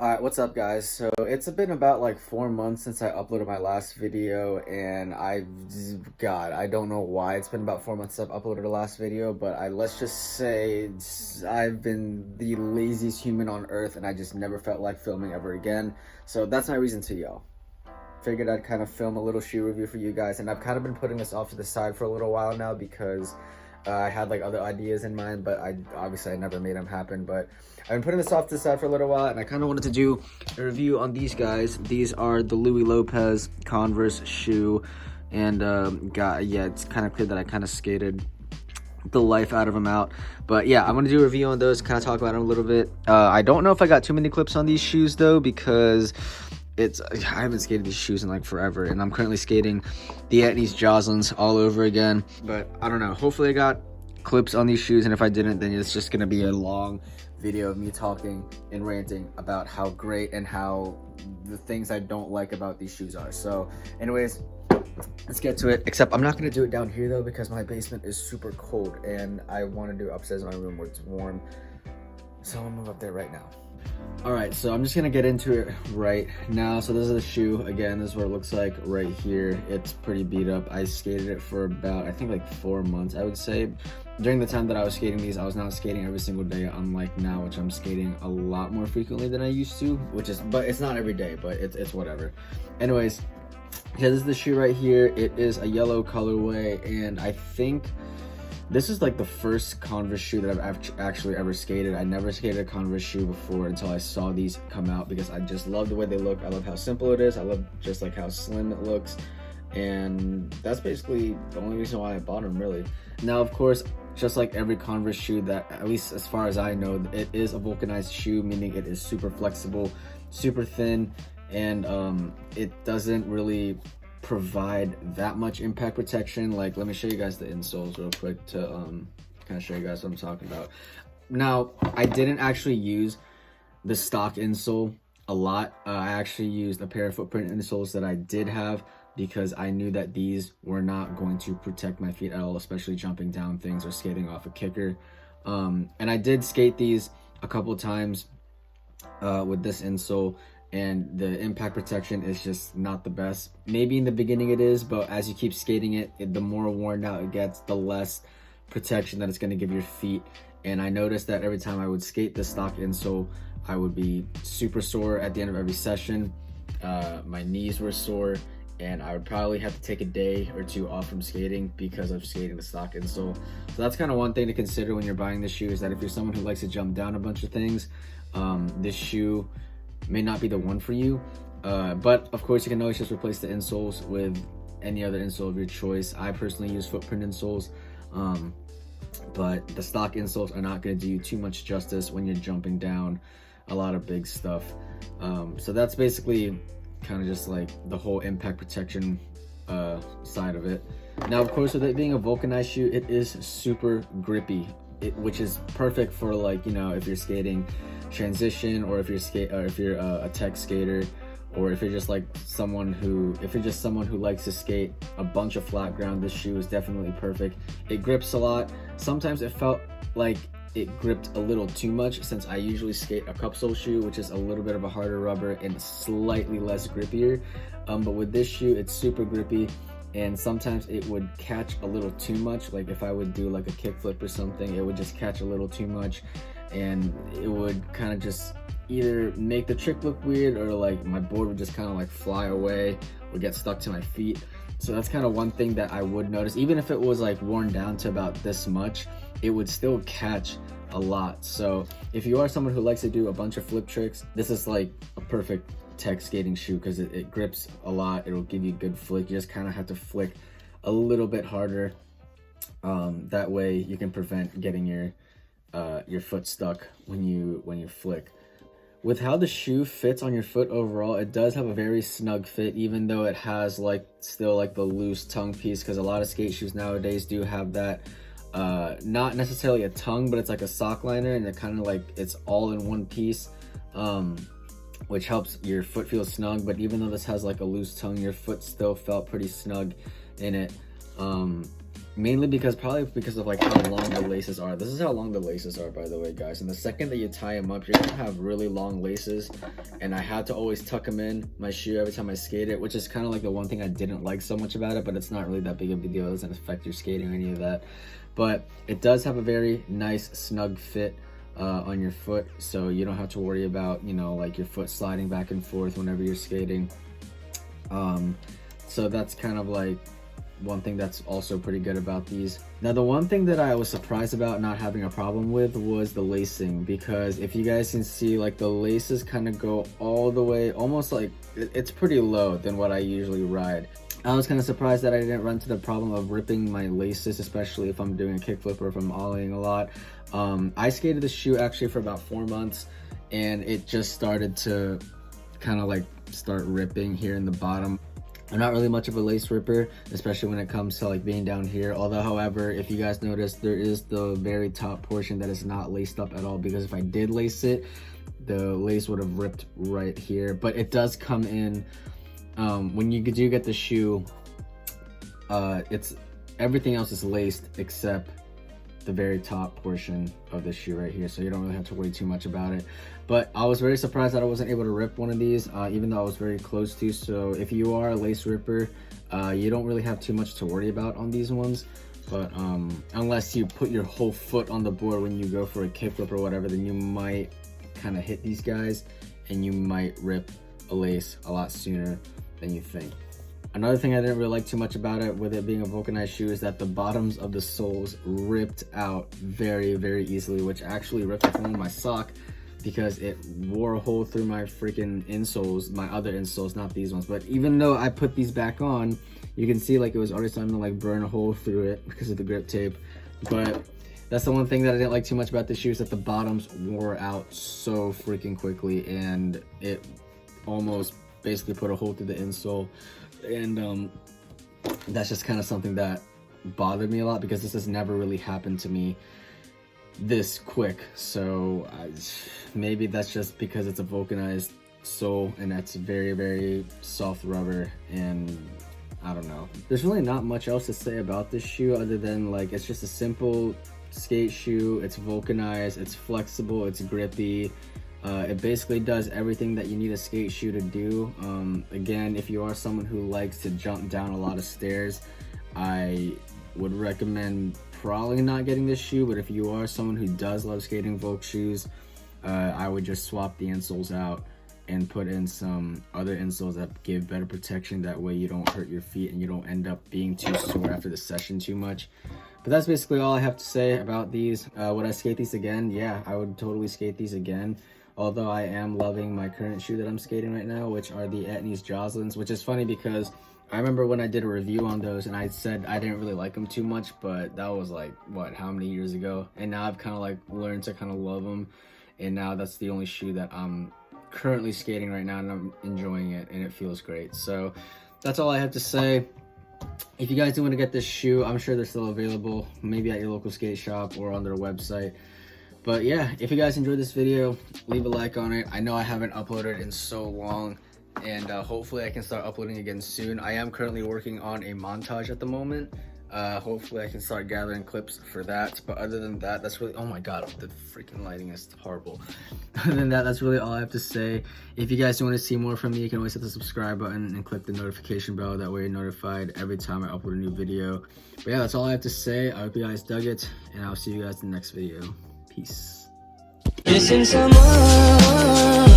Alright, what's up guys? So it's been about like 4 months since I uploaded my last video, and God, I don't know why it's been about 4 months since I've uploaded the last video, but let's just say I've been the laziest human on earth, and I just never felt like filming ever again. So that's my reason to yell. Figured I'd kind of film a little shoe review for you guys, and I've kind of been putting this off to the side for a little while now because I had like other ideas in mind, but I never made them happen. But I've been putting this off to the side for a little while, and I kind of wanted to do a review on these guys. These are the Louie Lopez Converse shoe, and yeah, it's kind of clear that I kind of skated the life out of them out. But yeah, I'm gonna do a review on those, kind of talk about them a little bit. I don't know if I got too many clips on these shoes though, because I haven't skated these shoes in like forever, and I'm currently skating the Etnies Joslins all over again. But I don't know, hopefully I got clips on these shoes, and if I didn't, then it's just gonna be a long video of me talking and ranting about how great and how the things I don't like about these shoes are. So anyways, let's get to it. Except I'm not gonna do it down here though, because my basement is super cold and I want to do it upstairs in my room where it's warm. So I'm gonna move up there right now. All right, so I'm just gonna get into it right now. So this is the shoe. Again, this is what it looks like right here. It's pretty beat up. I skated it for about, I think like 4 months, I would say. During the time that I was skating these, I was not skating every single day, unlike now, which I'm skating a lot more frequently than I used to, but it's not every day, but it's whatever. Anyways, yeah, this is the shoe right here. It is a yellow colorway, and I think this is like the first Converse shoe that I've actually ever skated. I never skated a Converse shoe before until I saw these come out, because I just love the way they look. I love how simple it is. I love just like how slim it looks. And that's basically the only reason why I bought them, really. Now, of course, just like every Converse shoe that, at least as far as I know, it is a vulcanized shoe, meaning it is super flexible, super thin, and it doesn't really provide that much impact protection. Like, let me show you guys the insoles real quick to kind of show you guys what I'm talking about. Now, I didn't actually use the stock insole a lot. I actually used a pair of footprint insoles that I did have, because I knew that these were not going to protect my feet at all, especially jumping down things or skating off a kicker. And I did skate these a couple times with this insole, and the impact protection is just not the best. Maybe in the beginning it is, but as you keep skating it, the more worn out it gets, the less protection that it's going to give your feet. And I noticed that every time I would skate the stock insole, I would be super sore at the end of every session. My knees were sore, and I would probably have to take a day or two off from skating because of skating the stock insole. So that's kind of one thing to consider when you're buying this shoe, is that if you're someone who likes to jump down a bunch of things, this shoe may not be the one for you. But of course, you can always just replace the insoles with any other insole of your choice. I personally use footprint insoles, but the stock insoles are not going to do you too much justice when you're jumping down a lot of big stuff. So that's basically kind of just like the whole impact protection side of it. Now, of course, with it being a vulcanized shoe, it is super grippy, which is perfect for, like, you know, if you're skating transition, or if you're a tech skater, or if you're just like someone who likes to skate a bunch of flat ground. This shoe is definitely perfect. It grips a lot. Sometimes it felt like it gripped a little too much, since I usually skate a cup sole shoe, which is a little bit of a harder rubber and slightly less grippier. But with this shoe, it's super grippy, and sometimes it would catch a little too much. Like if I would do like a kickflip or something, it would just catch a little too much, and it would kind of just either make the trick look weird, or like my board would just kind of like fly away or get stuck to my feet. So that's kind of one thing that I would notice. Even if it was like worn down to about this much, it would still catch a lot. So if you are someone who likes to do a bunch of flip tricks, this is like a perfect tech skating shoe, because it grips a lot. It'll give you a good flick. You just kind of have to flick a little bit harder. That way you can prevent getting your foot stuck when you flick. With how the shoe fits on your foot overall, it does have a very snug fit, even though it has like still like the loose tongue piece, because a lot of skate shoes nowadays do have that, not necessarily a tongue, but it's like a sock liner, and it kind of like it's all in one piece, which helps your foot feel snug. But even though this has like a loose tongue, your foot still felt pretty snug in it. Mainly probably because of like how long the laces are. This is how long the laces are, by the way, guys. And the second that you tie them up, you're gonna have really long laces. And I had to always tuck them in my shoe every time I skate it, which is kind of like the one thing I didn't like so much about it, but it's not really that big of a deal. It doesn't affect your skating or any of that. But it does have a very nice snug fit on your foot, so you don't have to worry about, you know, like your foot sliding back and forth whenever you're skating. So that's kind of like one thing that's also pretty good about these. Now, the one thing that I was surprised about not having a problem with was the lacing, because if you guys can see, like the laces kind of go all the way, almost like it's pretty low than what I usually ride. I was kind of surprised that I didn't run into the problem of ripping my laces, especially if I'm doing a kickflip or if I'm ollieing a lot. I skated the shoe actually for about 4 months, and it just started to kind of like start ripping here in the bottom. I'm not really much of a lace ripper, especially when it comes to like being down here. Although, however, if you guys notice, there is the very top portion that is not laced up at all, because if I did lace it, the lace would have ripped right here. But it does come in, when you do get the shoe, it's everything else is laced except the very top portion of the shoe right here, so you don't really have to worry too much about it. But I was very surprised that I wasn't able to rip one of these, even though I was very close to. So if you are a lace ripper, you don't really have too much to worry about on these ones. But unless you put your whole foot on the board when you go for a kickflip or whatever, then you might kind of hit these guys and you might rip a lace a lot sooner than you think. Another thing I didn't really like too much about it, with it being a vulcanized shoe, is that the bottoms of the soles ripped out very, very easily, which actually ripped a hole in my sock because it wore a hole through my freaking insoles, my other insoles, not these ones. But even though I put these back on, you can see like it was already starting to like burn a hole through it because of the grip tape. But that's the one thing that I didn't like too much about the shoe, is that the bottoms wore out so freaking quickly, and it almost basically put a hole through the insole. And that's just kind of something that bothered me a lot, because this has never really happened to me this quick. So maybe that's just because it's a vulcanized sole and that's very, very soft rubber, and I don't know. There's really not much else to say about this shoe other than like it's just a simple skate shoe. It's vulcanized, it's flexible, it's grippy. It basically does everything that you need a skate shoe to do. Again, if you are someone who likes to jump down a lot of stairs, I would recommend probably not getting this shoe. But if you are someone who does love skating Volk shoes, I would just swap the insoles out and put in some other insoles that give better protection. That way you don't hurt your feet and you don't end up being too sore after the session too much. But that's basically all I have to say about these. Would I skate these again? Yeah, I would totally skate these again. Although I am loving my current shoe that I'm skating right now, which are the Etnies Joslins, which is funny because I remember when I did a review on those and I said I didn't really like them too much, but that was like, what, how many years ago? And now I've kind of like learned to kind of love them. And now that's the only shoe that I'm currently skating right now, and I'm enjoying it and it feels great. So that's all I have to say. If you guys do want to get this shoe, I'm sure they're still available, maybe at your local skate shop or on their website. But yeah, if you guys enjoyed this video, leave a like on it. I know I haven't uploaded in so long, and hopefully I can start uploading again soon. I am currently working on a montage at the moment. Hopefully I can start gathering clips for that. But other than that, that's really, oh my god, the freaking lighting is horrible. Other than that, that's really all I have to say. If you guys want to see more from me, you can always hit the subscribe button and click the notification bell. That way you're notified every time I upload a new video. But yeah, that's all I have to say. I hope you guys dug it, and I'll see you guys in the next video. Peace. Missing someone.